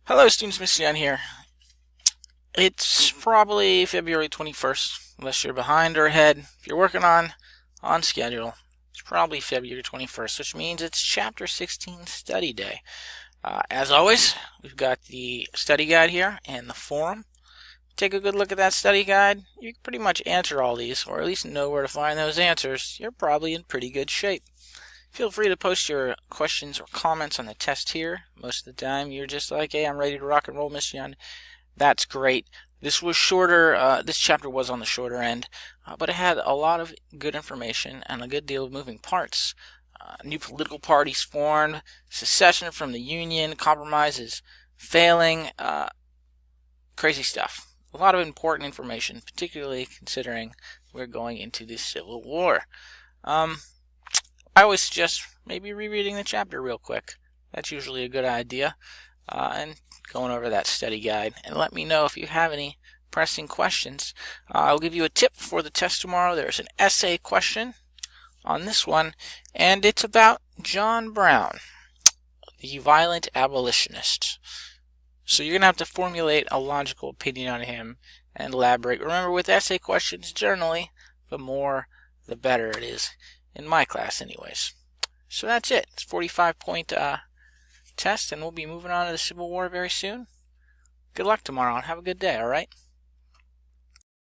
Hello students, Mr. Yan here. It's probably February 21st, unless you're behind or ahead. If you're working on schedule, it's probably February 21st, which means it's Chapter 16 Study Day. As always, we've got the study guide here and the forum. Take a good look at that study guide. You can pretty much answer all these, or at least know where to find those answers. You're probably in pretty good shape. Feel free to post your questions or comments on the test here. Most of the time you're just like, hey, I'm ready to rock and roll, Mr. Yan. That's great. This was shorter, this chapter was on the shorter end, but it had a lot of good information and a good deal of moving parts. New political parties formed, secession from the Union, compromises failing, crazy stuff. A lot of important information, particularly considering we're going into the Civil War. I always suggest maybe rereading the chapter real quick. That's usually a good idea. And going over that study guide. And let me know if you have any pressing questions. I'll give you a tip for the test tomorrow. There's an essay question on this one, and it's about John Brown, the violent abolitionist. So you're going to have to formulate a logical opinion on him and elaborate. Remember, with essay questions, generally, the more the better it is. In my class anyways. So that's it. It's a 45-point test, and we'll be moving on to the Civil War very soon. Good luck tomorrow, and have a good day, alright?